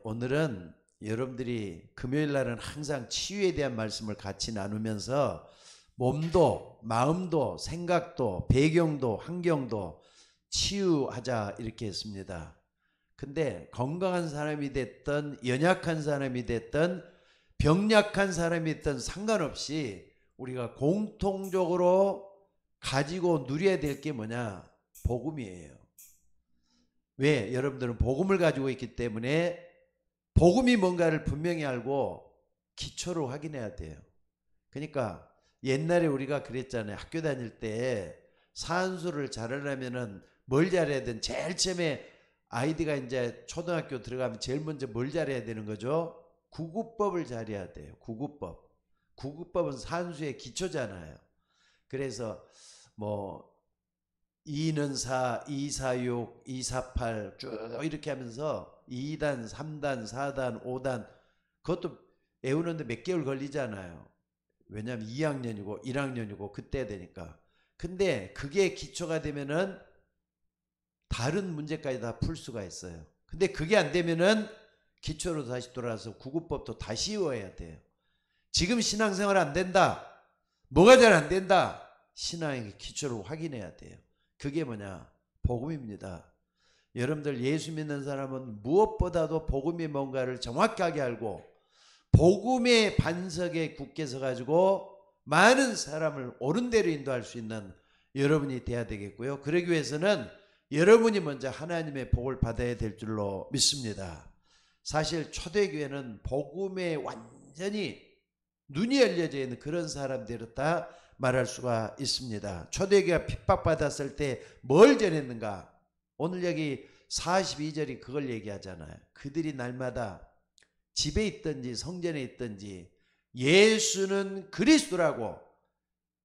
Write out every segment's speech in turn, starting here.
오늘은 여러분들이 금요일 날은 항상 치유에 대한 말씀을 같이 나누면서 몸도 마음도 생각도 배경도 환경도 치유하자 이렇게 했습니다. 근데 건강한 사람이 됐든 연약한 사람이 됐든 병약한 사람이 됐든 상관없이 우리가 공통적으로 가지고 누려야 될 게 뭐냐? 복음이에요. 왜? 여러분들은 복음을 가지고 있기 때문에 복음이 뭔가를 분명히 알고 기초로 확인해야 돼요. 그러니까 옛날에 우리가 그랬잖아요. 학교 다닐 때 산수를 잘하려면은 뭘 잘해야 되는, 제일 처음에 아이디가 이제 초등학교 들어가면 제일 먼저 뭘 잘해야 되는 거죠? 구구법을 잘해야 돼요. 구구법. 구구법은 산수의 기초잖아요. 그래서 뭐 2는 4, 2, 4, 6, 2, 4, 8 쭉 이렇게 하면서 2단, 3단, 4단, 5단 그것도 외우는데 몇 개월 걸리잖아요. 왜냐하면 2학년이고 1학년이고 그때 되니까. 근데 그게 기초가 되면은 다른 문제까지 다 풀 수가 있어요. 근데 그게 안 되면은 기초로 다시 돌아와서 구구법도 다시 외워야 돼요. 지금 신앙생활 안 된다. 뭐가 잘 안 된다. 신앙의 기초를 확인해야 돼요. 그게 뭐냐? 복음입니다. 여러분들 예수 믿는 사람은 무엇보다도 복음이 뭔가를 정확하게 알고 복음의 반석에 굳게 서가지고 많은 사람을 옳은 대로 인도할 수 있는 여러분이 돼야 되겠고요. 그러기 위해서는 여러분이 먼저 하나님의 복을 받아야 될 줄로 믿습니다. 사실 초대교회는 복음에 완전히 눈이 열려져 있는 그런 사람들이었다 말할 수가 있습니다. 초대교회가 핍박받았을 때 뭘 전했는가? 오늘 여기 42절이 그걸 얘기하잖아요. 그들이 날마다 집에 있든지 성전에 있든지 예수는 그리스도라고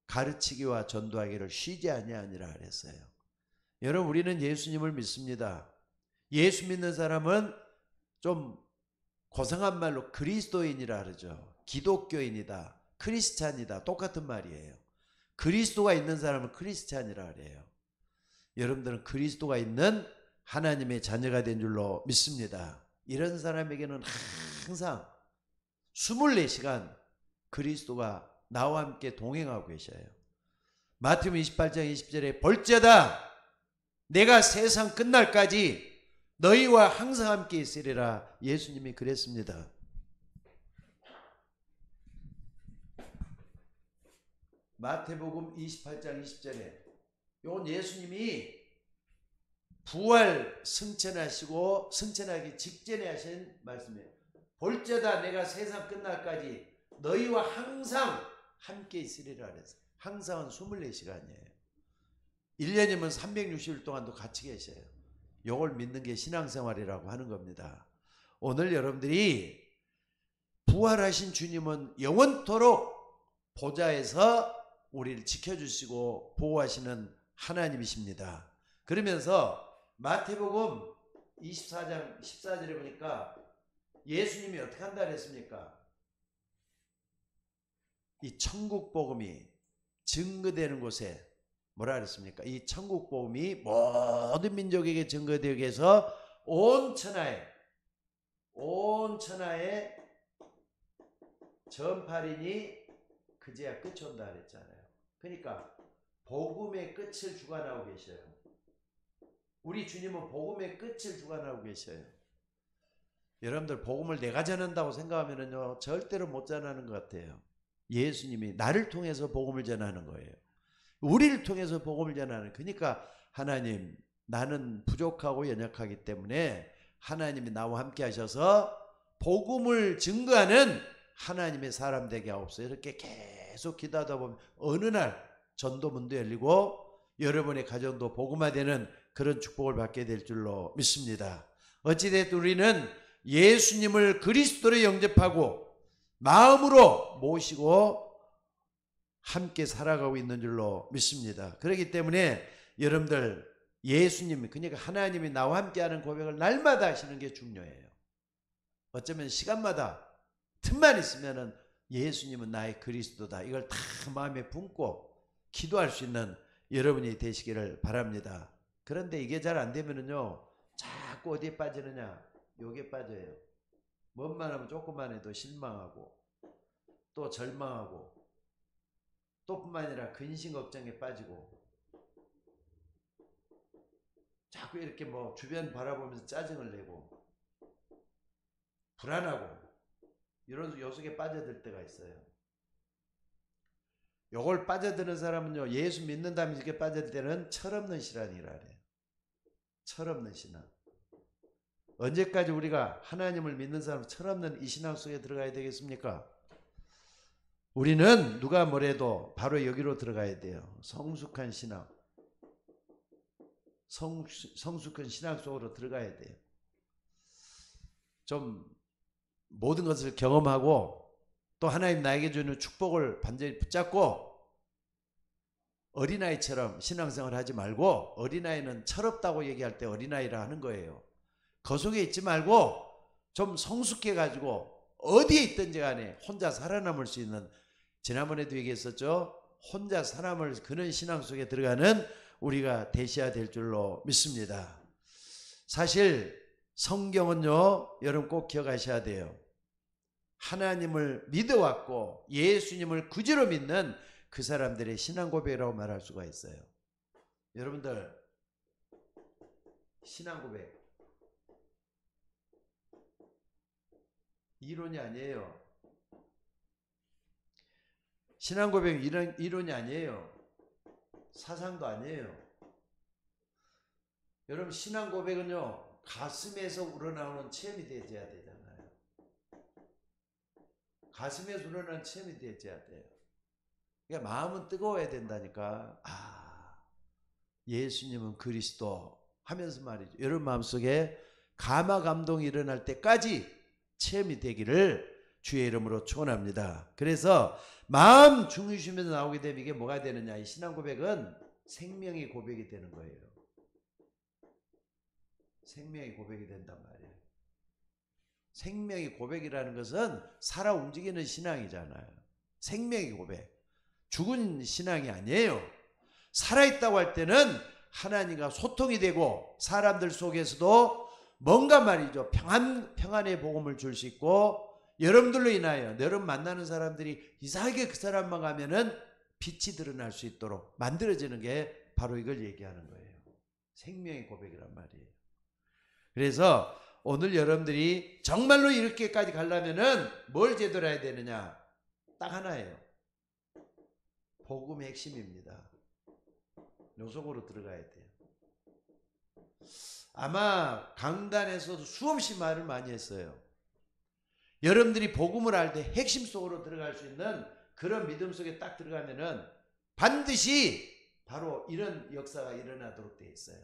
가르치기와 전도하기를 쉬지 아니하니라 그랬어요. 여러분, 우리는 예수님을 믿습니다. 예수 믿는 사람은 좀 고상한 말로 그리스도인이라 그러죠. 기독교인이다, 크리스찬이다, 똑같은 말이에요. 그리스도가 있는 사람은 크리스찬이라 그래요. 여러분들은 그리스도가 있는 하나님의 자녀가 된 줄로 믿습니다. 이런 사람에게는 항상 24시간 그리스도가 나와 함께 동행하고 계셔요. 마태복음 28장 20절에 볼지어다 내가 세상 끝날까지 너희와 항상 함께 있으리라 예수님이 그랬습니다. 마태복음 28장 20절에 이건 예수님이 부활 승천하시고 승천하기 직전에 하신 말씀이에요. 볼지어다 내가 세상 끝날까지 너희와 항상 함께 있으리라 그랬어요. 항상은 24시간이에요. 1년이면 360일 동안도 같이 계셔요. 이걸 믿는 게 신앙생활이라고 하는 겁니다. 오늘 여러분들이 부활하신 주님은 영원토록 보좌에서 우리를 지켜주시고 보호하시는 하나님이십니다. 그러면서 마태복음 24장 14절에 보니까 예수님이 어떻게 한다 그랬습니까? 이 천국 복음이 증거되는 곳에 뭐라 그랬습니까? 이 천국 복음이 모든 민족에게 증거되기 위해서 온 천하에 전파리니 그제야 끝이 온다 그랬잖아요. 그러니까 복음의 끝을 주관하고 계셔요. 우리 주님은 복음의 끝을 주관하고 계셔요. 여러분들 복음을 내가 전한다고 생각하면요 절대로 못 전하는 것 같아요. 예수님이 나를 통해서 복음을 전하는 거예요. 우리를 통해서 복음을 전하는. 그러니까 하나님, 나는 부족하고 연약하기 때문에 하나님이 나와 함께 하셔서 복음을 증거하는 하나님의 사람 되게 하옵소서. 이렇게 계속 기도하다 보면 어느 날 전도문도 열리고 여러분의 가정도 복음화되는 그런 축복을 받게 될 줄로 믿습니다. 어찌됐든 우리는 예수님을 그리스도로 영접하고 마음으로 모시고 함께 살아가고 있는 줄로 믿습니다. 그렇기 때문에 여러분들 예수님, 그러니까 하나님이 나와 함께하는 고백을 날마다 하시는 게 중요해요. 어쩌면 시간마다 틈만 있으면은 예수님은 나의 그리스도다, 이걸 다 마음에 품고 기도할 수 있는 여러분이 되시기를 바랍니다. 그런데 이게 잘 안 되면은요 자꾸 어디에 빠지느냐, 요게 빠져요. 뭔만 하면 조금만 해도 실망하고 또 절망하고 또 뿐만 아니라 근심 걱정에 빠지고 자꾸 이렇게 뭐 주변 바라보면서 짜증을 내고 불안하고 이런 요속에 빠져들 때가 있어요. 요걸 빠져드는 사람은요, 예수 믿는다면 이렇게 빠져들 때는 철없는 신앙이라 그래요. 철없는 신앙. 언제까지 우리가 하나님을 믿는 사람 철없는 이 신앙 속에 들어가야 되겠습니까? 우리는 누가 뭐래도 바로 여기로 들어가야 돼요. 성숙한 신앙. 성숙한 신앙 속으로 들어가야 돼요. 좀 모든 것을 경험하고 또 하나님 나에게 주는 축복을 반전히 붙잡고 어린아이처럼 신앙생활 하지 말고, 어린아이는 철없다고 얘기할 때 어린아이라 하는 거예요. 그 속에 있지 말고 좀 성숙해 가지고 어디에 있든지 간에 혼자 살아남을 수 있는, 지난번에도 얘기했었죠. 혼자 살아남을 그런 신앙 속에 들어가는 우리가 되셔야 될 줄로 믿습니다. 사실 성경은요, 여러분 꼭 기억하셔야 돼요. 하나님을 믿어왔고 예수님을 구주로 믿는 그 사람들의 신앙 고백이라고 말할 수가 있어요. 여러분들 신앙 고백 이론이 아니에요. 신앙 고백 이론이 아니에요. 사상도 아니에요. 여러분 신앙 고백은요, 가슴에서 우러나오는 체험이 되어야 되잖아요. 가슴에서 우러나오는 체험이 되어야 돼요. 그러니까 마음은 뜨거워야 된다니까. 아, 예수님은 그리스도 하면서 말이죠. 여러분 마음속에 감화 감동이 일어날 때까지 체험이 되기를 주의 이름으로 축원합니다. 그래서 마음 중심에서 나오게 되면 이게 뭐가 되느냐, 이 신앙 고백은 생명의 고백이 되는 거예요. 생명의 고백이 된단 말이에요. 생명의 고백이라는 것은 살아 움직이는 신앙이잖아요. 생명의 고백. 죽은 신앙이 아니에요. 살아있다고 할 때는 하나님과 소통이 되고 사람들 속에서도 뭔가 말이죠, 평안의 복음을 줄 수 있고, 여러분들로 인하여 여러분 만나는 사람들이 이상하게 그 사람만 가면은 빛이 드러날 수 있도록 만들어지는 게 바로 이걸 얘기하는 거예요. 생명의 고백이란 말이에요. 그래서 오늘 여러분들이 정말로 이렇게까지 가려면은 뭘 제대로 해야 되느냐, 딱 하나예요. 복음의 핵심입니다. 요 속으로 들어가야 돼요. 아마 강단에서도 수없이 말을 많이 했어요. 여러분들이 복음을 알 때 핵심 속으로 들어갈 수 있는 그런 믿음 속에 딱 들어가면은 반드시 바로 이런 역사가 일어나도록 되어 있어요.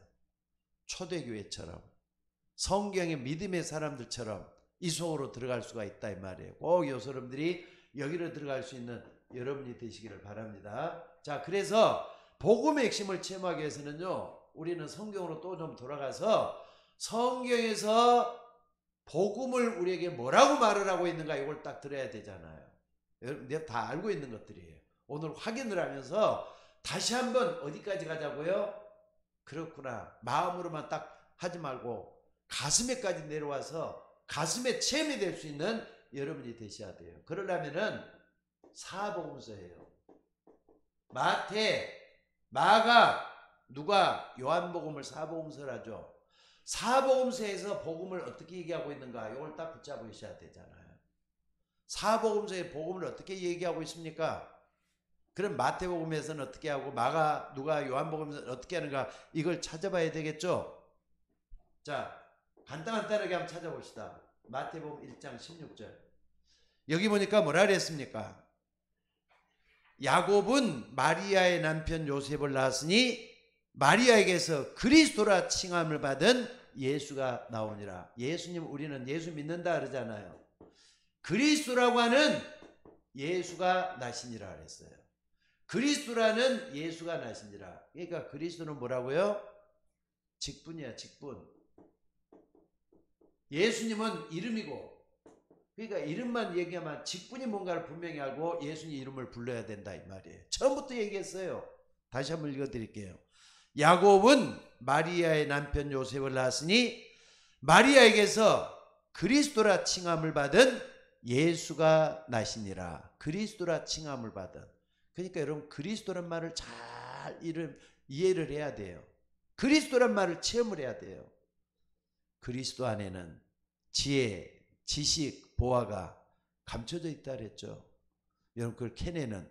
초대교회처럼, 성경의 믿음의 사람들처럼 이 속으로 들어갈 수가 있다 이 말이에요. 꼭 요 사람들이 여기로 들어갈 수 있는 여러분이 되시기를 바랍니다. 자, 그래서 복음의 핵심을 체험하기 위해서는요, 우리는 성경으로 또 좀 돌아가서 성경에서 복음을 우리에게 뭐라고 말을 하고 있는가, 이걸 딱 들어야 되잖아요. 여러분 내가 다 알고 있는 것들이에요. 오늘 확인을 하면서 다시 한번 어디까지 가자고요? 그렇구나, 마음으로만 딱 하지 말고 가슴에까지 내려와서 가슴에 체험이 될 수 있는 여러분이 되셔야 돼요. 그러려면은 사복음서예요. 마태, 마가, 누가, 요한복음을 사복음서라죠. 사복음서에서 복음을 어떻게 얘기하고 있는가, 이걸 딱 붙잡으셔야 되잖아요. 사복음서의 복음을 어떻게 얘기하고 있습니까? 그럼 마태복음에서는 어떻게 하고, 마가, 누가, 요한복음에서는 어떻게 하는가, 이걸 찾아봐야 되겠죠. 자, 간단하게 한번 찾아봅시다. 마태복음 1장 16절. 여기 보니까 뭐라 그랬습니까? 야곱은 마리아의 남편 요셉을 낳았으니 마리아에게서 그리스도라 칭함을 받은 예수가 나오니라. 예수님, 우리는 예수 믿는다 그러잖아요. 그리스도라고 하는 예수가 나시니라 그랬어요. 그리스도라는 예수가 나시니라. 그러니까 그리스도는 뭐라고요? 직분이야, 직분. 예수님은 이름이고, 그러니까 이름만 얘기하면 직분이 뭔가를 분명히 알고 예수님 이름을 불러야 된다 이 말이에요. 처음부터 얘기했어요. 다시 한번 읽어드릴게요. 야곱은 마리아의 남편 요셉을 낳았으니 마리아에게서 그리스도라 칭함을 받은 예수가 나시니라. 그리스도라 칭함을 받은. 그러니까 여러분 그리스도란 말을 잘 이해를 해야 돼요. 그리스도란 말을 체험을 해야 돼요. 그리스도 안에는 지혜, 지식, 보화가 감춰져 있다 그랬죠. 여러분 그걸 캐내는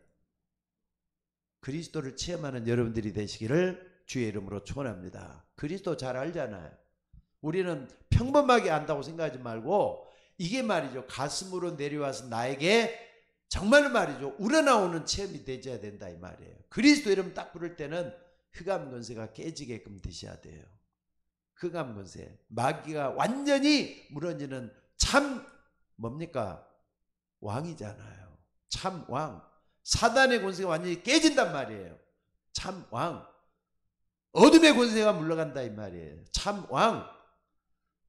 그리스도를 체험하는 여러분들이 되시기를 주의 이름으로 축원합니다. 그리스도 잘 알잖아요. 우리는 평범하게 안다고 생각하지 말고 이게 말이죠. 가슴으로 내려와서 나에게 정말 말이죠. 우러나오는 체험이 되어야 된다 이 말이에요. 그리스도 이름 딱 부를 때는 흑암 권세가 깨지게끔 되셔야 돼요. 흑암 권세, 마귀가 완전히 무너지는 참 뭡니까? 왕이잖아요. 참 왕. 사단의 권세가 완전히 깨진단 말이에요. 참 왕. 어둠의 권세가 물러간다 이 말이에요. 참 왕.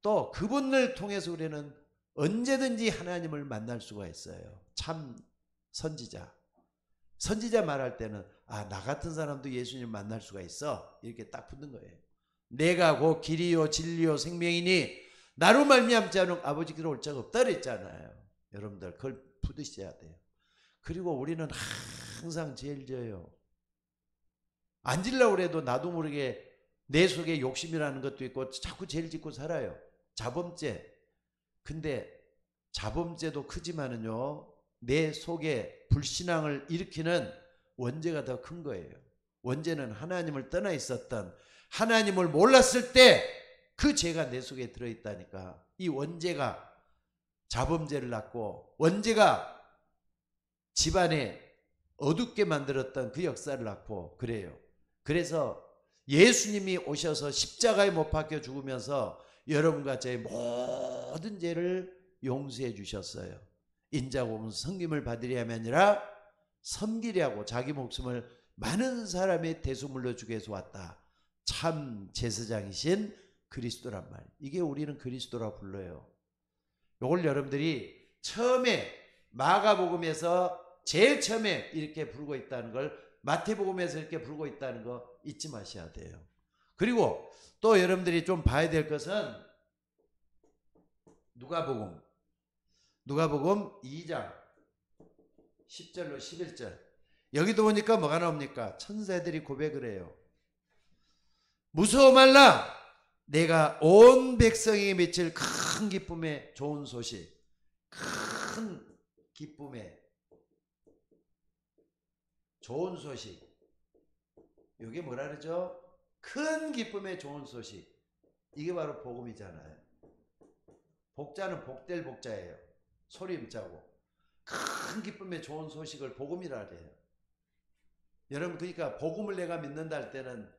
또 그분을 통해서 우리는 언제든지 하나님을 만날 수가 있어요. 참 선지자. 선지자 말할 때는 나 같은 사람도 예수님을 만날 수가 있어. 이렇게 딱 붙는 거예요. 내가 곧 길이요 진리요 생명이니 나로 말미암지 않은 아버지께로 올 자가 없다 그랬잖아요. 여러분들 그걸 붙으셔야 돼요. 그리고 우리는 항상 제일 져요. 안 질려고 해도 나도 모르게 내 속에 욕심이라는 것도 있고 자꾸 죄를 짓고 살아요. 자범죄. 근데 자범죄도 크지만은요, 내 속에 불신앙을 일으키는 원죄가 더 큰 거예요. 원죄는 하나님을 떠나 있었던, 하나님을 몰랐을 때 그 죄가 내 속에 들어있다니까. 이 원죄가 자범죄를 낳고 원죄가 집안에 어둡게 만들었던 그 역사를 낳고 그래요. 그래서 예수님이 오셔서 십자가에 못 박혀 죽으면서 여러분과 저의 모든 죄를 용서해 주셨어요. 인자고 섬김을 받으려 함이 아니라 섬기려고 자기 목숨을 많은 사람의 대속물로 주기 위해서 왔다. 참 제사장이신 그리스도란 말. 이게 우리는 그리스도라 불러요. 이걸 여러분들이 처음에 마가복음에서 제일 처음에 이렇게 부르고 있다는 걸 마태복음에서 이렇게 부르고 있다는 거 잊지 마셔야 돼요. 그리고 또 여러분들이 좀 봐야 될 것은 누가복음 2장 10절로 11절. 여기도 보니까 뭐가 나옵니까? 천사들이 고백을 해요. 무서워 말라. 내가 온 백성에게 미칠 큰 기쁨의 좋은 소식. 큰 기쁨의 좋은 소식. 이게 뭐라 그러죠? 큰 기쁨의 좋은 소식. 이게 바로 복음이잖아요. 복자는 복될 복자예요. 소리음자고. 큰 기쁨의 좋은 소식을 복음이라 그래요. 여러분 그러니까 복음을 내가 믿는다 할 때는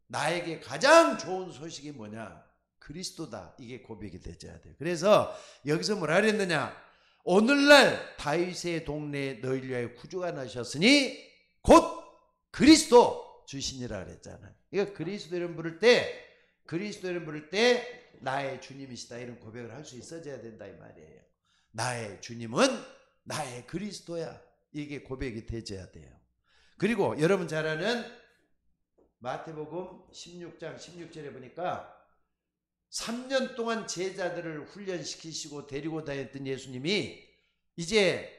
나에게 가장 좋은 소식이 뭐냐? 그리스도다. 이게 고백이 되어야 돼요. 그래서 여기서 뭐라 그랬느냐? 오늘날 다윗의 동네에 너희를 위하여 구주가 나셨으니 곧 그리스도 주시니라 그랬잖아요. 그러니까 그리스도 이름 부를 때 나의 주님이시다 이런 고백을 할 수 있어져야 된다 이 말이에요. 나의 주님은 나의 그리스도야. 이게 고백이 되어야 돼요. 그리고 여러분 잘 아는 마태복음 16장 16절에 보니까 3년 동안 제자들을 훈련시키시고 데리고 다녔던 예수님이 이제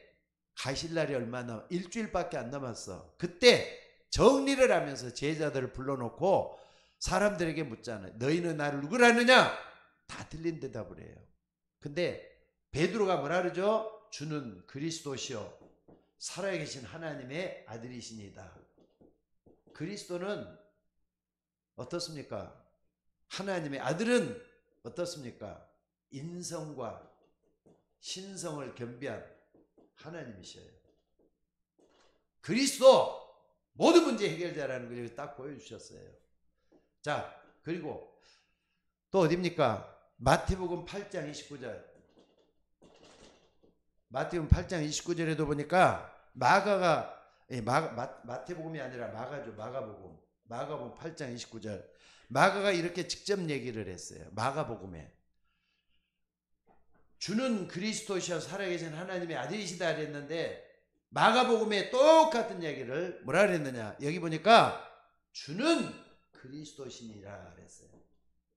가실 날이 얼마나 일주일밖에 안 남았어. 그때 정리를 하면서 제자들을 불러놓고 사람들에게 묻잖아요. 너희는 나를 누구라 하느냐? 다 틀린 대답을 해요. 근데 베드로가 뭐라 그러죠? 주는 그리스도시요 살아계신 하나님의 아들이시니다. 그리스도는 어떻습니까? 하나님의 아들은 어떻습니까? 인성과 신성을 겸비한 하나님이셔요. 그리스도 모든 문제 해결자라는 걸 딱 보여주셨어요. 자, 그리고 또 어디입니까? 마태복음 8장 29절. 마태복음 8장 29절에도 보니까 마태복음이 아니라 마가복음 8장 29절. 마가가 이렇게 직접 얘기를 했어요. 마가복음에 주는 그리스도시여 살아계신 하나님의 아들이시다 그랬는데 마가복음에 똑같은 얘기를 뭐라 그랬느냐? 여기 보니까 주는 그리스도시니라 그랬어요.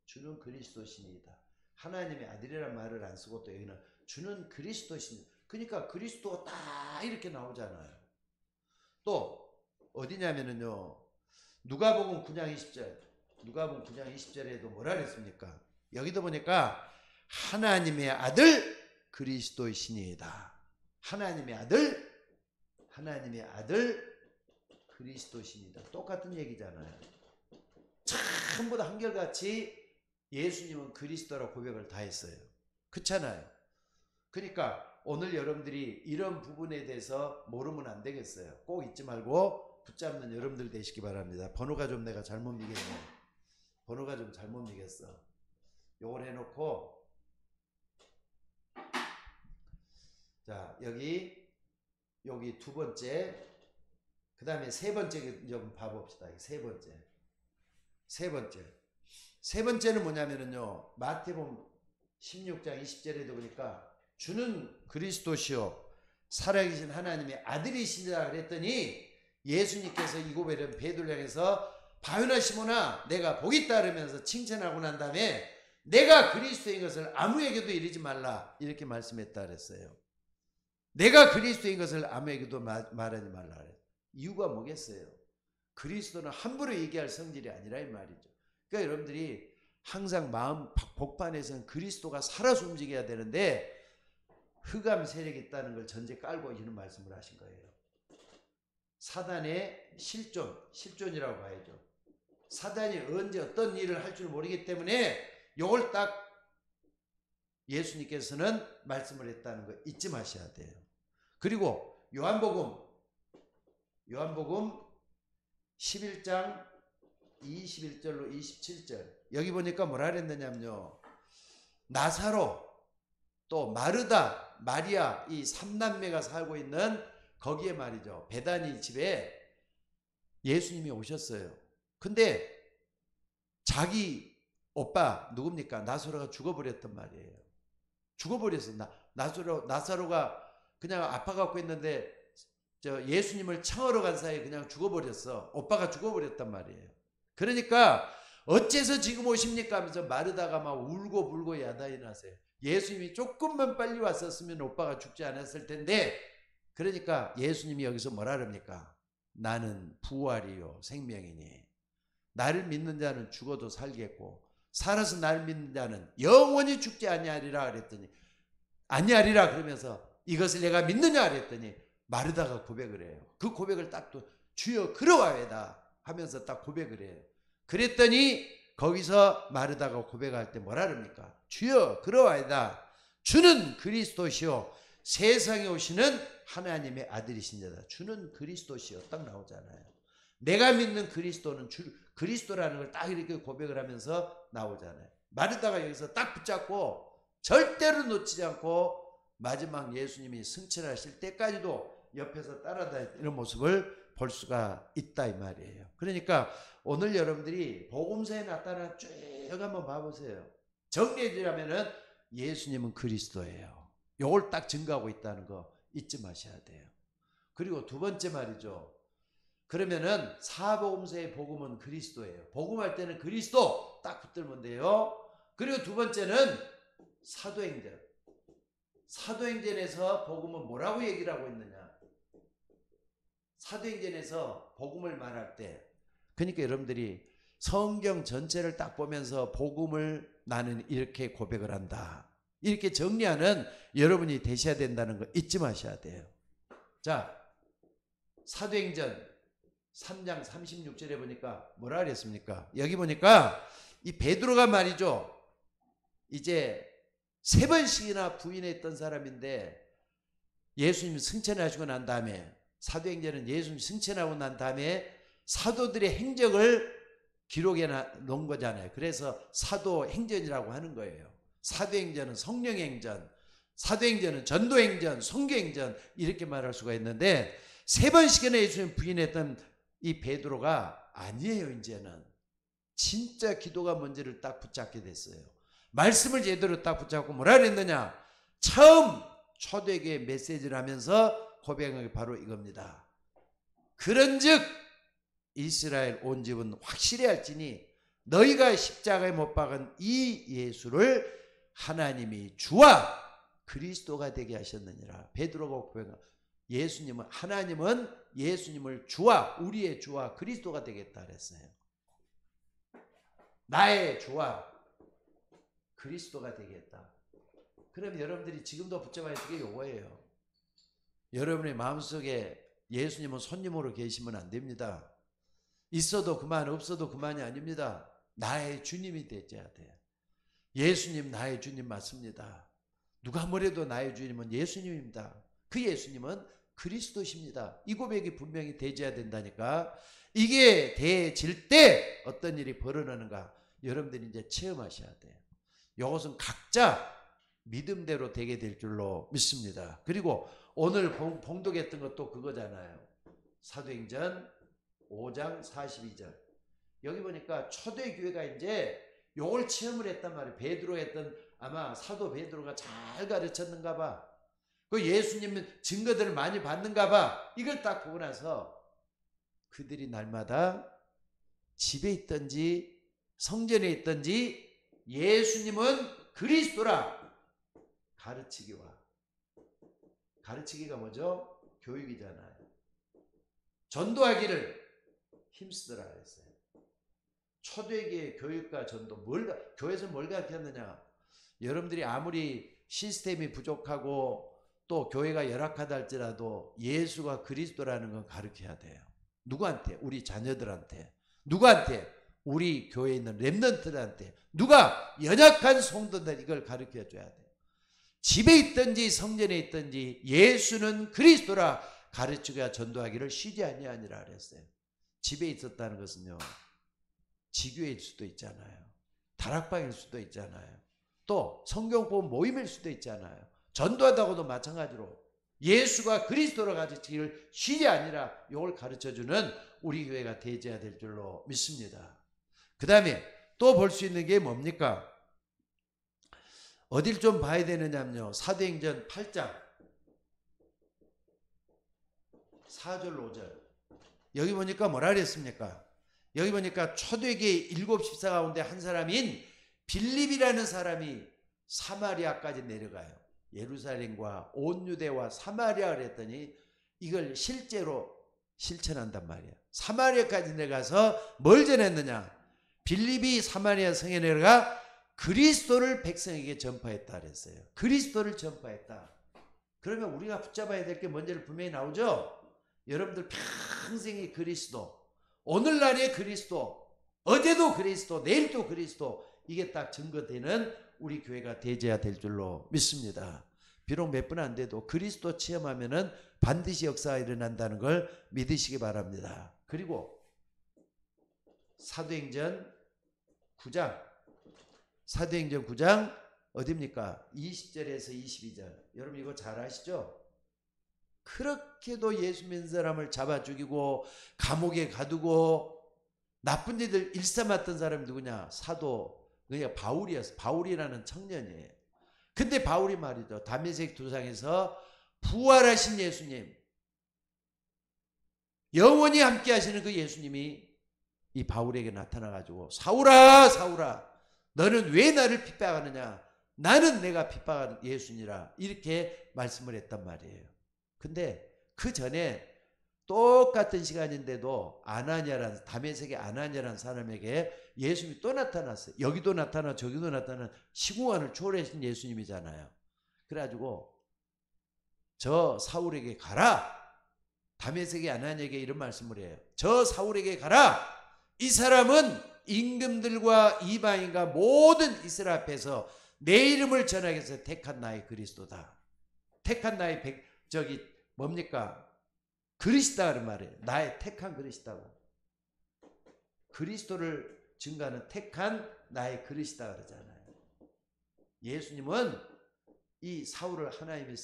주는 그리스도시니다. 하나님의 아들이란 말을 안 쓰고 또 여기는 주는 그리스도신, 그러니까 그리스도가 딱 이렇게 나오잖아요. 또 어디냐면은요, 누가복음 9장 20절, 누가복음 9장 20절에도 뭐라 그랬습니까? 여기도 보니까 하나님의 아들 그리스도이시니이다. 하나님의 아들 그리스도시니다. 똑같은 얘기잖아요. 전부 다 한결같이 예수님은 그리스도라 고백을 다 했어요. 그렇잖아요. 그러니까 오늘 여러분들이 이런 부분에 대해서 모르면 안 되겠어요. 꼭 잊지 말고 붙잡는 여러분들 되시기 바랍니다. 번호가 좀 내가 잘못 미겠네. 번호가 좀 잘못 미겠어. 요걸 해놓고, 자, 여기 두 번째, 그 다음에 세 번째 좀 봐봅시다. 세 번째는 뭐냐면은요, 마태복음 16장 20절에도 보니까 주는 그리스도시요 살아계신 하나님의 아들이시다 그랬더니, 예수님께서 이 고백을 베드로를 향해서 바요나 시몬아 내가 복이 있다 그러면서 칭찬하고 난 다음에 내가 그리스도인 것을 아무에게도 이르지 말라 이렇게 말씀했다 그랬어요. 내가 그리스도인 것을 아무에게도 말하지 말라 그랬어요. 이유가 뭐겠어요? 그리스도는 함부로 얘기할 성질이 아니라 이 말이죠. 그러니까 여러분들이 항상 마음 복판에서는 그리스도가 살아서 움직여야 되는데 흑암 세력이 있다는 걸 전제 깔고 이런 말씀을 하신 거예요. 사단의 실존이라고 봐야죠. 사단이 언제 어떤 일을 할 줄 모르기 때문에 이걸 딱 예수님께서는 말씀을 했다는 거 잊지 마셔야 돼요. 그리고 요한복음 11장 21절로 27절 여기 보니까 뭐라 그랬느냐면요, 나사로 또 마르다 마리아 이 3남매가 살고 있는 거기에 말이죠, 베다니 집에 예수님이 오셨어요. 근데 자기 오빠 누굽니까? 나사로가 죽어버렸단 말이에요. 죽어버렸어. 나사로가 그냥 아파갖고 있는데 예수님을 청하러 간 사이에 그냥 죽어버렸어. 오빠가 죽어버렸단 말이에요. 그러니까 어째서 지금 오십니까 하면서 마르다가 막 울고 불고 야단이 나세요. 예수님이 조금만 빨리 왔었으면 오빠가 죽지 않았을 텐데, 그러니까 예수님이 여기서 뭐라 그럽니까? 나는 부활이요 생명이니 나를 믿는 자는 죽어도 살겠고 살아서 나를 믿는 자는 영원히 죽지 아니하리라 그랬더니, 아니하리라 그러면서 이것을 내가 믿느냐 그랬더니 마르다가 고백을 해요. 그 고백을 딱 또 주여 그러하외다 하면서 딱 고백을 해요. 그랬더니 거기서 마르다가 고백할 때 뭐라 그럽니까? 주여 그러하외다. 주는 그리스도시요 세상에 오시는 하나님의 아들이신 자다. 주는 그리스도시요 딱 나오잖아요. 내가 믿는 그리스도는 그리스도라는 걸 딱 이렇게 고백을 하면서 나오잖아요. 마르다가 여기서 딱 붙잡고 절대로 놓치지 않고 마지막 예수님이 승천하실 때까지도 옆에서 따라다니는 모습을 볼 수가 있다 이 말이에요. 그러니까 오늘 여러분들이 복음서에 나타난 쭉 한번 봐보세요. 정리해주자면은 예수님은 그리스도예요. 요걸 딱 증거하고 있다는 거 잊지 마셔야 돼요. 그리고 두 번째 말이죠. 그러면은 사복음서의 복음은 그리스도예요. 복음할 때는 그리스도 딱 붙들면 돼요. 그리고 두 번째는 사도행전. 사도행전에서 복음은 뭐라고 얘기를 하고 있느냐? 사도행전에서 복음을 말할 때, 그러니까 여러분들이 성경 전체를 딱 보면서 복음을 나는 이렇게 고백을 한다, 이렇게 정리하는 여러분이 되셔야 된다는 거 잊지 마셔야 돼요. 자, 사도행전 3장 36절에 보니까 뭐라 그랬습니까? 여기 보니까 이 베드로가 말이죠, 이제 3번씩이나 부인했던 사람인데 예수님이 승천하시고 난 다음에, 사도행전은 예수님이 승천하고 난 다음에 사도들의 행적을 기록해 놓은 거잖아요. 그래서 사도행전이라고 하는 거예요. 사도행전은 성령행전, 사도행전은 전도행전, 선교행전 이렇게 말할 수가 있는데 3번씩이나 예수님 부인했던 이 베드로가 아니에요. 이제는 진짜 기도가 뭔지를 딱 붙잡게 됐어요. 말씀을 제대로 딱 붙잡고 뭐라 그랬느냐? 처음 초대교회 메시지를 하면서 고백한 게 바로 이겁니다. 그런즉 이스라엘 온 집은 확실히 알지니 너희가 십자가에 못 박은 이 예수를 하나님이 주와 그리스도가 되게 하셨느니라. 베드로가 고백한 하나님은 예수님을 주와, 우리의 주와 그리스도가 되겠다 그랬어요. 나의 주와 그리스도가 되겠다. 그럼 여러분들이 지금도 붙잡아야 될 게 요거예요. 여러분의 마음속에 예수님은 손님으로 계시면 안 됩니다. 있어도 그만, 없어도 그만이 아닙니다. 나의 주님이 되어야 돼요. 예수님 나의 주님 맞습니다. 누가 뭐래도 나의 주님은 예수님입니다. 그 예수님은 그리스도십니다. 이 고백이 분명히 되어야 된다니까. 이게 되어질 때 어떤 일이 벌어나는가 여러분들이 이제 체험하셔야 돼요. 이것은 각자 믿음대로 되게 될 줄로 믿습니다. 그리고 오늘 봉독했던 것도 그거잖아요. 사도행전 5장 42절. 여기 보니까 초대교회가 이제 요걸 체험을 했단 말이에요. 베드로 했던, 아마 사도 베드로가 잘 가르쳤는가 봐. 그 예수님은 증거들을 많이 받는가 봐. 이걸 딱 보고 나서 그들이 날마다 집에 있든지 성전에 있든지 예수님은 그리스도라 가르치기와, 가르치기가 뭐죠? 교육이잖아요. 전도하기를 힘쓰더라 했어요. 초대교회 교육과 전도, 교회에서 뭘 가르쳤느냐? 여러분들이 아무리 시스템이 부족하고 또 교회가 열악하다 할지라도 예수가 그리스도라는 건 가르쳐야 돼요. 누구한테? 우리 자녀들한테. 누구한테? 우리 교회에 있는 렘넌트들한테. 누가? 연약한 성도들 이걸 가르쳐 줘야 돼요. 집에 있든지 성전에 있든지 예수는 그리스도라 가르치고 전도하기를 쉬지 아니하니라 그랬어요. 집에 있었다는 것은요, 지교일 수도 있잖아요. 다락방일 수도 있잖아요. 또 성경보험 모임일 수도 있잖아요. 전도하다고도 마찬가지로 예수가 그리스도로 가르치기를 쉬지 아니라 이걸 가르쳐주는 우리 교회가 되어야 될 줄로 믿습니다. 그 다음에 또 볼 수 있는 게 뭡니까? 어딜 좀 봐야 되느냐면요, 사도행전 8장 4절 5절. 여기 보니까 뭐라 그랬습니까? 여기 보니까 초대교회 7 집사 가운데 한 사람인 빌립이라는 사람이 사마리아까지 내려가요. 예루살렘과 온 유대와 사마리아 그랬더니 이걸 실제로 실천한단 말이에요. 사마리아까지 내려가서 뭘 전했느냐? 빌립이 사마리아 성에 내려가 그리스도를 백성에게 전파했다 그랬어요. 그리스도를 전파했다. 그러면 우리가 붙잡아야 될 게 뭔지를 분명히 나오죠? 여러분들 평생이 그리스도, 오늘날의 그리스도, 어제도 그리스도, 내일도 그리스도, 이게 딱 증거되는 우리 교회가 되어야 될 줄로 믿습니다. 비록 몇 분 안 돼도 그리스도 체험하면은 반드시 역사가 일어난다는 걸 믿으시기 바랍니다. 그리고 사도행전 9장 어디입니까? 20절에서 22절. 여러분 이거 잘 아시죠? 그렇게도 예수 믿는 사람을 잡아 죽이고 감옥에 가두고 나쁜 일들 일삼았던 사람이 누구냐? 사도, 그러니까 바울이었어. 바울이라는 청년이에요. 근데 바울이 말이죠, 다메섹 두상에서 부활하신 예수님, 영원히 함께 하시는 그 예수님이 이 바울에게 나타나가지고 사울아 사울아 너는 왜 나를 핍박하느냐? 나는 내가 핍박하는 예수니라, 이렇게 말씀을 했단 말이에요. 근데 그 전에 똑같은 시간인데도 아나니아라는, 다메섹의 아나니아라는 사람에게 예수님이 또 나타났어요. 여기도 나타나 저기도 나타나 시공간을 초월하신 예수님이잖아요. 그래가지고 저 사울에게 가라. 다메섹의 아나니아에게 이런 말씀을 해요. 저 사울에게 가라. 이 사람은 임금들과 이방인과 모든 이스라엘 앞에서 내 이름을 전하기 위해서 택한 나의 그리스도다. 택한 나의 뭡니까? 그리스도라는 말이에요. 나의 택한 그리스도고. 그리스도를 증거하는 택한 나의 그리스도라 그러잖아요. 예수님은 이 사울을 하나님이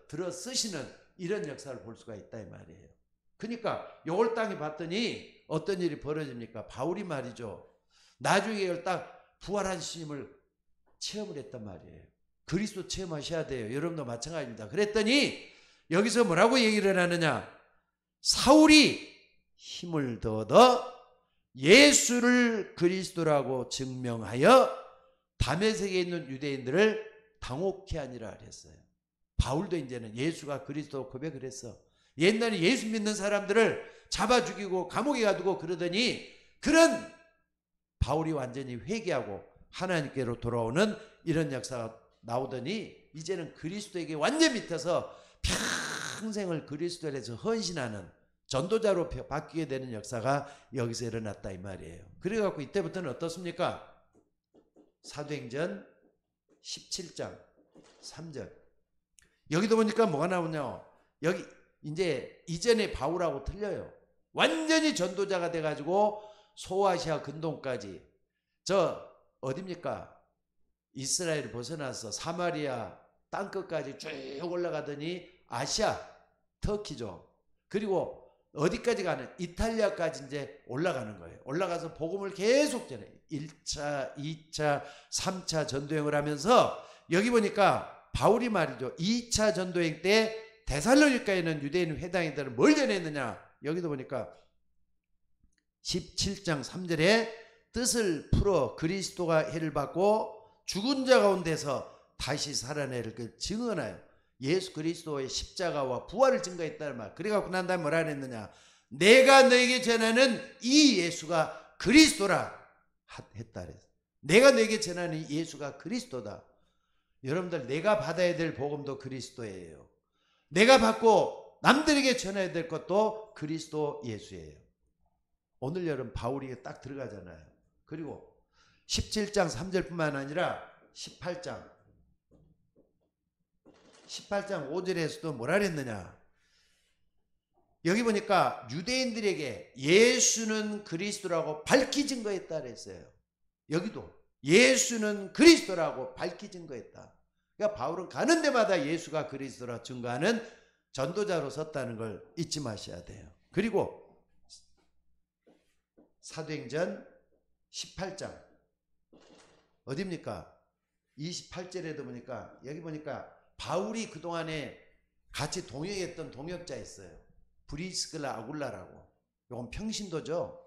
들어 쓰시는 이런 역사를 볼 수가 있다 이 말이에요. 그러니까 요걸 땅에 봤더니 어떤 일이 벌어집니까? 바울이 말이죠, 나중에 이걸 딱 부활한 주님을 체험을 했단 말이에요. 그리스도 체험하셔야 돼요. 여러분도 마찬가지입니다. 그랬더니 여기서 뭐라고 얘기를 하느냐? 사울이 힘을 얻어 예수를 그리스도라고 증명하여 다메섹에 있는 유대인들을 당혹케 하니라 그랬어요. 바울도 이제는 예수가 그리스도 고백을 했어. 옛날에 예수 믿는 사람들을 잡아 죽이고 감옥에 가두고 그러더니 그런 바울이 완전히 회개하고 하나님께로 돌아오는 이런 역사가 나오더니 이제는 그리스도에게 완전 밑에서 평생을 그리스도에 대해서 헌신하는 전도자로 바뀌게 되는 역사가 여기서 일어났다 이 말이에요. 그래갖고 이때부터는 어떻습니까? 사도행전 17장 3절 여기도 보니까 뭐가 나오냐, 여기 이제 이전에 바울하고 틀려요. 완전히 전도자가 돼가지고 소아시아 근동까지, 저 어딥니까? 이스라엘을 벗어나서 사마리아 땅끝까지 쭉 올라가더니 아시아 터키죠. 그리고 어디까지 가는, 이탈리아까지 이제 올라가는 거예요. 올라가서 복음을 계속 전해. 1차, 2차, 3차 전도행을 하면서 여기 보니까 바울이 말이죠. 2차 전도행 때 데살로니가에 있는 유대인 회당인들은 뭘 전했느냐. 여기도 보니까 17장 3절에 뜻을 풀어 그리스도가 해를 받고 죽은 자 가운데서 다시 살아내를 그 증언하여 예수 그리스도의 십자가와 부활을 증거했다는 말. 그래갖고 난 다음에 뭐라 그랬느냐. 내가 너에게 전하는 이 예수가 그리스도라 했다 그랬어. 내가 너에게 전하는 이 예수가 그리스도다. 여러분들, 내가 받아야 될 복음도 그리스도예요. 내가 받고 남들에게 전해야 될 것도 그리스도 예수예요. 오늘 여러분 바울이 딱 들어가잖아요. 그리고 17장 3절뿐만 아니라 18장 5절에서도 뭐라 그랬느냐. 여기 보니까 유대인들에게 예수는 그리스도라고 밝히 증거했다 그랬어요. 여기도 예수는 그리스도라고 밝히 증거했다. 그러니까 바울은 가는 데마다 예수가 그리스도라 증거하는 전도자로 섰다는 걸 잊지 마셔야 돼요. 그리고 사도행전 18장 어딥니까? 28절에도 보니까 여기 보니까 바울이 그동안에 같이 동역했던 동역자 있어요. 브리스글라 아굴라라고. 이건 평신도죠.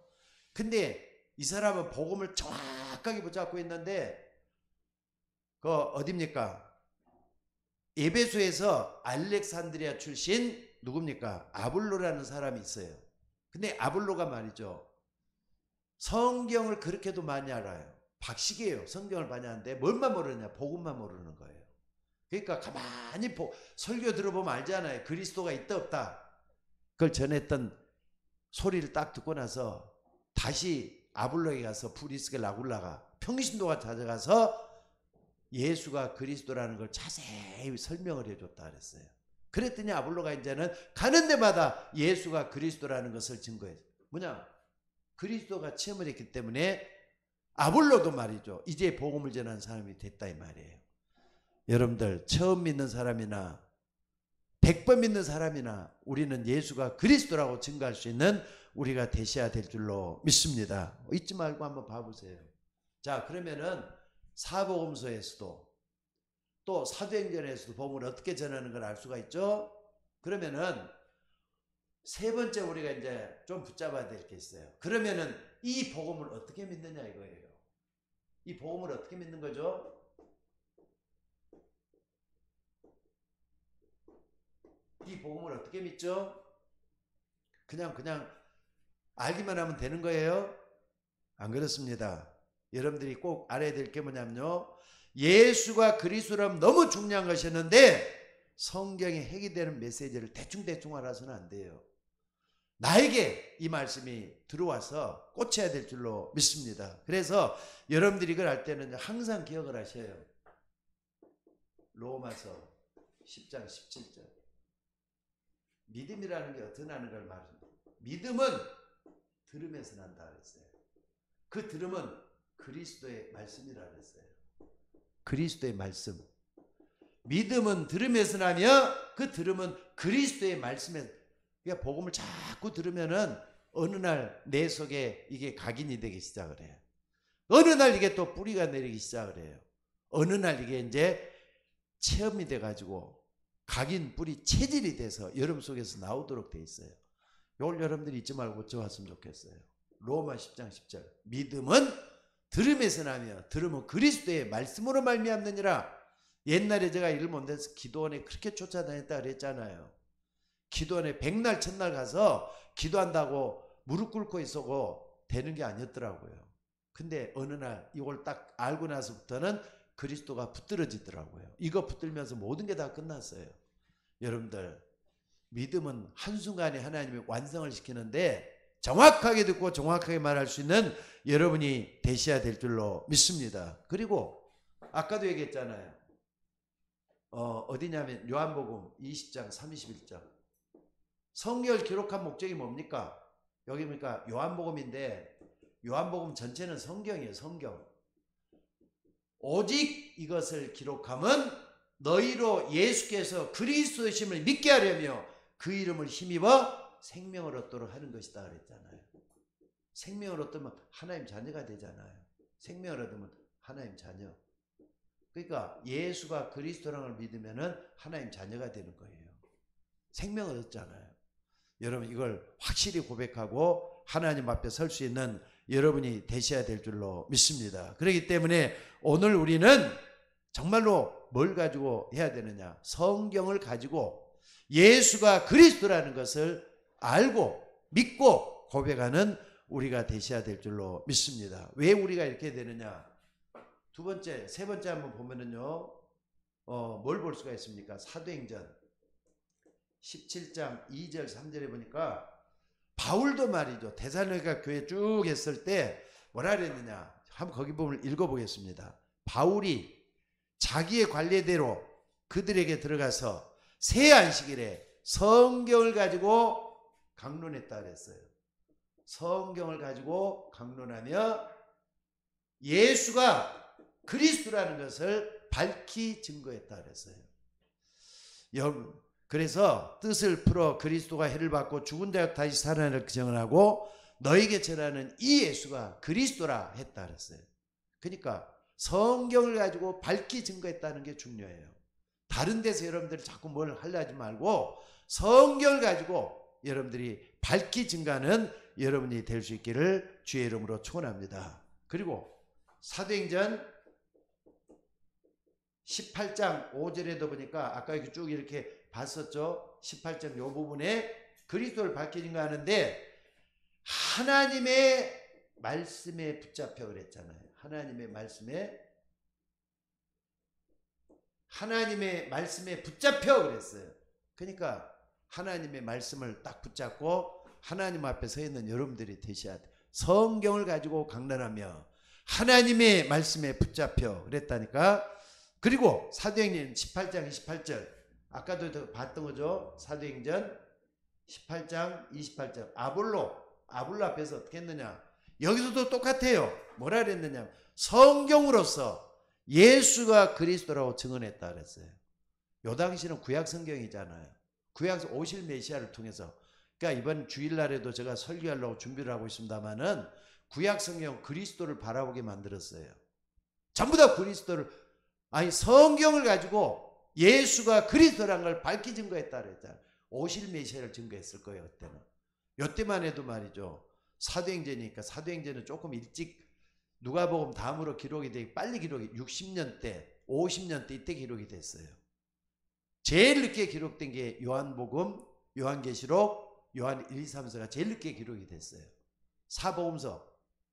근데 이 사람은 복음을 정확하게 붙잡고 있는데 그 어딥니까? 에베소에서 알렉산드리아 출신 누굽니까? 아볼로라는 사람이 있어요. 근데 아볼로가 말이죠. 성경을 그렇게도 많이 알아요. 박식이에요. 성경을 많이 하는데 뭘만 모르느냐? 복음만 모르는 거예요. 그러니까 가만히 설교 들어보면 알잖아요. 그리스도가 있다 없다. 그걸 전했던 소리를 딱 듣고 나서 다시 아볼로에 가서 브리스겔 아굴라가 평신도가 찾아가서 예수가 그리스도라는 걸 자세히 설명을 해줬다 그랬어요. 그랬더니 아볼로가 이제는 가는 데마다 예수가 그리스도라는 것을 증거했어요. 뭐냐? 그리스도가 체험을 했기 때문에 아볼로도 말이죠. 이제 복음을 전하는 사람이 됐다 이 말이에요. 여러분들, 처음 믿는 사람이나 100번 믿는 사람이나 우리는 예수가 그리스도라고 증거할 수 있는 우리가 되셔야 될 줄로 믿습니다. 잊지 말고 한번 봐보세요. 자, 그러면은 사복음서에서도 또 사도행전에서도 복음을 어떻게 전하는 걸 알 수가 있죠. 그러면은 세 번째 우리가 이제 좀 붙잡아야 될 게 있어요. 그러면은 이 복음을 어떻게 믿느냐 이거예요. 이 복음을 어떻게 믿는 거죠? 이 복음을 어떻게 믿죠? 그냥 알기만 하면 되는 거예요? 안 그렇습니다. 여러분들이 꼭 알아야 될 게 뭐냐면요. 예수가 그리스도라면 너무 중요한 것이었는데 성경에 해결되는 메시지를 대충 알아서는 안 돼요. 나에게 이 말씀이 들어와서 꽂혀야 될 줄로 믿습니다. 그래서 여러분들이 이걸 할 때는 항상 기억을 하셔요. 로마서 10장 17절. 믿음이라는 게 어떻게 나는 걸 말합니다. 믿음은 들음에서 난다 그랬어요. 그 들음은 그리스도의 말씀이라 그랬어요. 그리스도의 말씀. 믿음은 들음에서 나며 그 들음은 그리스도의 말씀에서. 그러니까 복음을 자꾸 들으면은 어느 날 내 속에 이게 각인이 되기 시작을 해요. 어느 날 이게 또 뿌리가 내리기 시작을 해요. 어느 날 이게 이제 체험이 돼가지고 각인 뿌리 체질이 돼서 여러분 속에서 나오도록 돼 있어요. 이걸 여러분들이 잊지 말고 적었으면 좋겠어요. 로마 10장 10절. 믿음은 들음에서 나며 들음은 그리스도의 말씀으로 말미암느니라. 옛날에 제가 일을 못해서 기도원에 그렇게 쫓아다녔다 그랬잖아요. 기도원에 백날 첫날 가서 기도한다고 무릎 꿇고 있어고 되는 게 아니었더라고요. 근데 어느 날 이걸 딱 알고 나서부터는 그리스도가 붙들어지더라고요. 이거 붙들면서 모든 게 다 끝났어요. 여러분들, 믿음은 한순간에 하나님이 완성을 시키는데 정확하게 듣고 정확하게 말할 수 있는 여러분이 되셔야 될 줄로 믿습니다. 그리고 아까도 얘기했잖아요. 어디냐면 요한복음 20장 31절. 성경을 기록한 목적이 뭡니까? 여기입니까? 요한복음인데 요한복음 전체는 성경이에요. 성경. 오직 이것을 기록함은 너희로 예수께서 그리스도이심을 믿게 하려며 그 이름을 힘입어 생명을 얻도록 하는 것이다 그랬잖아요. 생명을 얻으면 하나님 자녀가 되잖아요. 생명을 얻으면 하나님 자녀. 그러니까 예수가 그리스도라는 걸 믿으면은 하나님 자녀가 되는 거예요. 생명을 얻잖아요. 여러분, 이걸 확실히 고백하고 하나님 앞에 설 수 있는 여러분이 되셔야 될 줄로 믿습니다. 그렇기 때문에 오늘 우리는 정말로 뭘 가지고 해야 되느냐? 성경을 가지고 예수가 그리스도라는 것을 알고 믿고 고백하는 우리가 되셔야 될 줄로 믿습니다. 왜 우리가 이렇게 되느냐? 두 번째, 세 번째 한번 보면은요, 뭘 볼 수가 있습니까? 사도행전 17장 2절 3절에 보니까 바울도 말이죠. 데살로니가 교회 쭉 했을 때 뭐라 그랬느냐? 한번 거기 보면 읽어보겠습니다. 바울이 자기의 관례대로 그들에게 들어가서 새 안식일에 성경을 가지고 강론했다 그랬어요. 성경을 가지고 강론하며 예수가 그리스도라는 것을 밝히 증거했다 그랬어요. 여러분, 그래서 뜻을 풀어 그리스도가 해를 받고 죽은 자가 다시 살아나를 증언하고 너에게 전하는 이 예수가 그리스도라 했다 그랬어요. 그러니까 성경을 가지고 밝히 증거했다는 게 중요해요. 다른 데서 여러분들이 자꾸 뭘 하려 하지 말고 성경을 가지고 여러분들이 밝히 증거하는 여러분이 될 수 있기를 주의 이름으로 축원합니다. 그리고 사도행전 18장 5절에도 보니까 아까 이렇게 쭉 이렇게 봤었죠. 18장 요 부분에 그리스도를 밝히 증거하는데 하나님의 말씀에 붙잡혀 그랬잖아요. 하나님의 말씀에 붙잡혀 그랬어요. 그러니까 하나님의 말씀을 딱 붙잡고 하나님 앞에 서 있는 여러분들이 되셔야 돼요. 성경을 가지고 강론하며 하나님의 말씀에 붙잡혀 그랬다니까. 그리고 사도행전 18장 28절 아까도 봤던 거죠. 사도행전 18장 28절 아볼로 앞에서 어떻게 했느냐. 여기서도 똑같아요. 뭐라 그랬느냐. 성경으로서 예수가 그리스도라고 증언했다 그랬어요. 요 당시는 구약 성경이잖아요. 구약에서 오실 메시아를 통해서. 그러니까 이번 주일날에도 제가 설교하려고 준비를 하고 있습니다만은 구약 성경 그리스도를 바라보게 만들었어요. 전부 다 그리스도를, 아니 성경을 가지고 예수가 그리스도라는 걸 밝히 증거했다 그랬잖아요. 오실 메시아를 증거했을 거예요. 그때는. 이때만 해도 말이죠. 사도행전이니까 사도행전은 조금 일찍 누가복음 다음으로 기록이 되게 빨리 기록이 60년대 50년대 이때 기록이 됐어요. 제일 늦게 기록된 게 요한복음, 요한계시록, 요한 1, 2, 3서가 제일 늦게 기록이 됐어요. 사복음서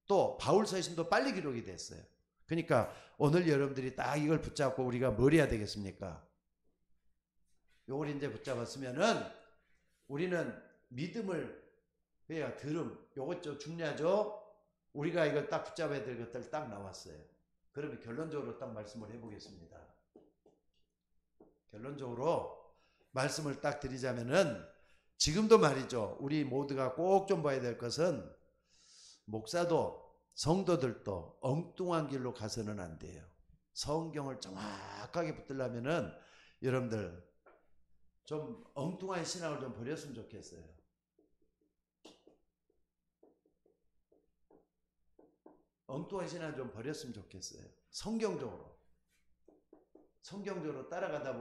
또 바울서신도 빨리 기록이 됐어요. 그러니까 오늘 여러분들이 딱 이걸 붙잡고 우리가 뭘 해야 되겠습니까? 요걸 이제 붙잡았으면은 우리는 믿음을 해야 들음, 요것 좀 중요하죠. 우리가 이걸 딱 붙잡아야 될 것들 딱 나왔어요. 그러면 결론적으로 딱 말씀을 해보겠습니다. 결론적으로 말씀을 딱 드리자면은 지금도 말이죠. 우리 모두가 꼭 좀 봐야 될 것은 목사도 성도들도 엉뚱한 길로 가서는 안 돼요. 성경을 정확하게 붙들려면은 여러분들 좀 엉뚱한 신앙을 좀 버렸으면 좋겠어요. 엉뚱한 신앙을 좀 버렸으면 좋겠어요. 성경적으로 따라가다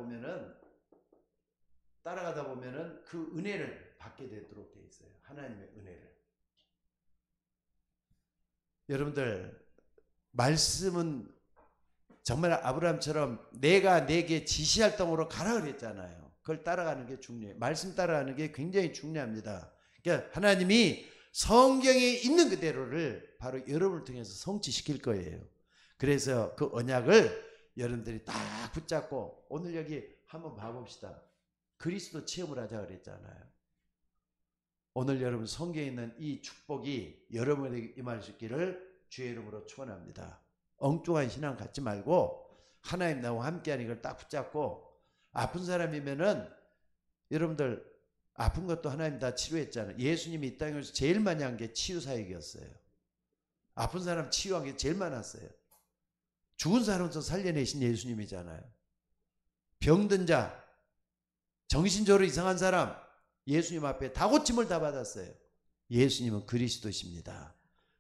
보면은 그 은혜를 받게 되도록 돼 있어요. 하나님의 은혜를. 여러분들 말씀은 정말 아브라함처럼 내가 내게 지시할 땅으로 가라 그랬잖아요. 그걸 따라가는 게 중요해요. 말씀 따라가는 게 굉장히 중요합니다. 그러니까 하나님이 성경에 있는 그대로를 바로 여러분을 통해서 성취시킬 거예요. 그래서 그 언약을 여러분들이 딱 붙잡고 오늘 여기 한번 봐봅시다. 그리스도 체험을 하자 그랬잖아요. 오늘 여러분 성경에 있는 이 축복이 여러분에게 임할 수 있기를 주의 이름으로 축원합니다. 엉뚱한 신앙 갖지 말고 하나님 나와 함께하는 이걸 딱 붙잡고, 아픈 사람이면은 여러분들 아픈 것도 하나님 다 치료했잖아요. 예수님이 이 땅에서 제일 많이 한 게 치유 사역이었어요. 아픈 사람 치유한 게 제일 많았어요. 죽은 사람도 살려내신 예수님이잖아요. 병든 자, 정신적으로 이상한 사람 예수님 앞에 다 고침을 다 받았어요. 예수님은 그리스도십니다.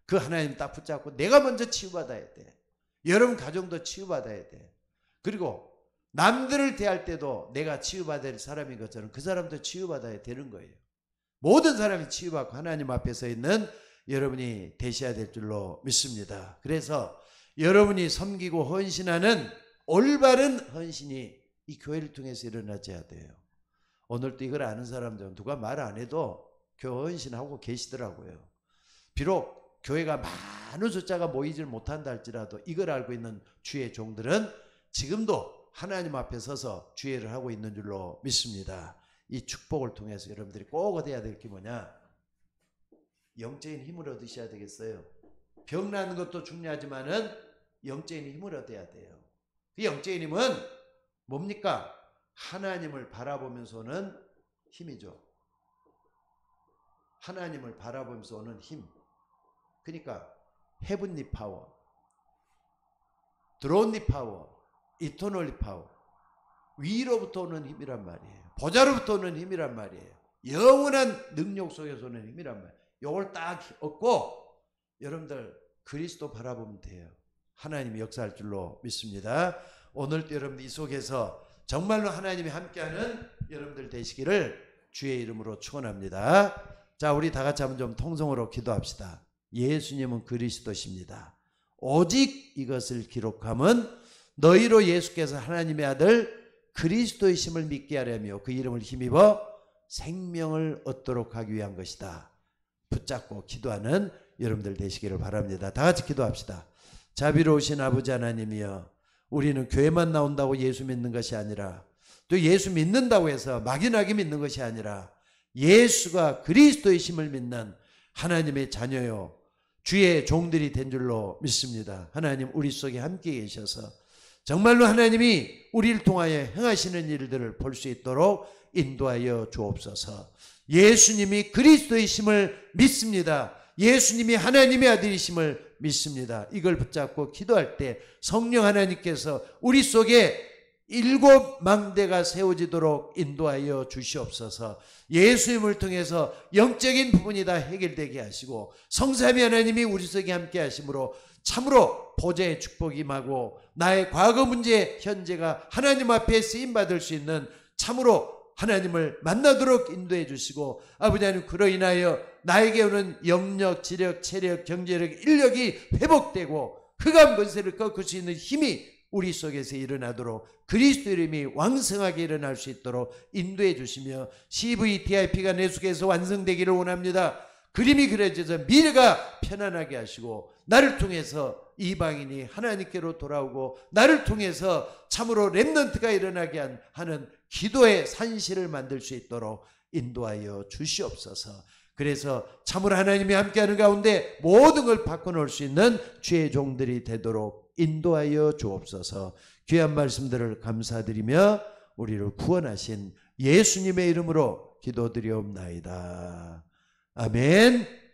그 하나님 딱 붙잡고 내가 먼저 치유받아야 돼. 여러분 가정도 치유받아야 돼. 그리고 남들을 대할 때도 내가 치유받아야 할 사람인 것처럼 그 사람도 치유받아야 되는 거예요. 모든 사람이 치유받고 하나님 앞에 서 있는 여러분이 되셔야 될 줄로 믿습니다. 그래서 여러분이 섬기고 헌신하는 올바른 헌신이 이 교회를 통해서 일어나줘야 돼요. 오늘도 이걸 아는 사람들은 누가 말 안 해도 교회 헌신하고 계시더라고요. 비록 교회가 많은 숫자가 모이질 못한다 할지라도 이걸 알고 있는 주의 종들은 지금도 하나님 앞에 서서 주의를 하고 있는 줄로 믿습니다. 이 축복을 통해서 여러분들이 꼭 얻어야 될 게 뭐냐? 영적인 힘을 얻으셔야 되겠어요. 병 나는 것도 중요하지만은 영적인 힘을 얻어야 돼요. 그 영적인 힘은 뭡니까? 하나님을 바라보면서 오는 힘이죠. 하나님을 바라보면서 오는 힘. 그러니까 헤븐리 파워, 드론리 파워, 이터널리 파워. 위로부터 오는 힘이란 말이에요. 보좌로부터 오는 힘이란 말이에요. 영원한 능력 속에서 오는 힘이란 말이에요. 이걸 딱 얻고 여러분들 그리스도 바라보면 돼요. 하나님이 역사할 줄로 믿습니다. 오늘도 여러분들 이 속에서 정말로 하나님이 함께하는 여러분들 되시기를 주의 이름으로 축원합니다. 자, 우리 다 같이 한번 좀 통성으로 기도합시다. 예수님은 그리스도십니다. 오직 이것을 기록함은 너희로 예수께서 하나님의 아들 그리스도이심을 믿게 하려며 그 이름을 힘입어 생명을 얻도록 하기 위한 것이다. 붙잡고 기도하는 여러분들 되시기를 바랍니다. 다 같이 기도합시다. 자비로우신 아버지 하나님이여, 우리는 교회만 나온다고 예수 믿는 것이 아니라, 또 예수 믿는다고 해서 막연하게 믿는 것이 아니라 예수가 그리스도이심을 믿는 하나님의 자녀요 주의 종들이 된 줄로 믿습니다. 하나님, 우리 속에 함께 계셔서 정말로 하나님이 우리를 통하여 행하시는 일들을 볼 수 있도록 인도하여 주옵소서. 예수님이 그리스도이심을 믿습니다. 예수님이 하나님의 아들이심을 믿습니다. 이걸 붙잡고 기도할 때 성령 하나님께서 우리 속에 7 망대가 세워지도록 인도하여 주시옵소서. 예수님을 통해서 영적인 부분이 다 해결되게 하시고 성삼위 하나님이 우리 속에 함께 하심으로 참으로 보좌의 축복이 임하고 나의 과거 문제 현재가 하나님 앞에 쓰임받을 수 있는 참으로 하나님을 만나도록 인도해 주시고, 아버지 하나님, 그로 인하여 나에게 오는 영력, 지력, 체력, 경제력, 인력이 회복되고 흑암 권세를 꺾을 수 있는 힘이 우리 속에서 일어나도록 그리스도 이름이 왕성하게 일어날 수 있도록 인도해 주시며 CVDIP가 내 속에서 완성되기를 원합니다. 그림이 그려져서 미래가 편안하게 하시고 나를 통해서 이방인이 하나님께로 돌아오고 나를 통해서 참으로 렘넌트가 일어나게 하는 기도의 산실을 만들 수 있도록 인도하여 주시옵소서. 그래서 참으로 하나님이 함께하는 가운데 모든 걸 바꿔놓을 수 있는 주의 종들이 되도록 인도하여 주옵소서. 귀한 말씀들을 감사드리며 우리를 구원하신 예수님의 이름으로 기도드리옵나이다. 아멘.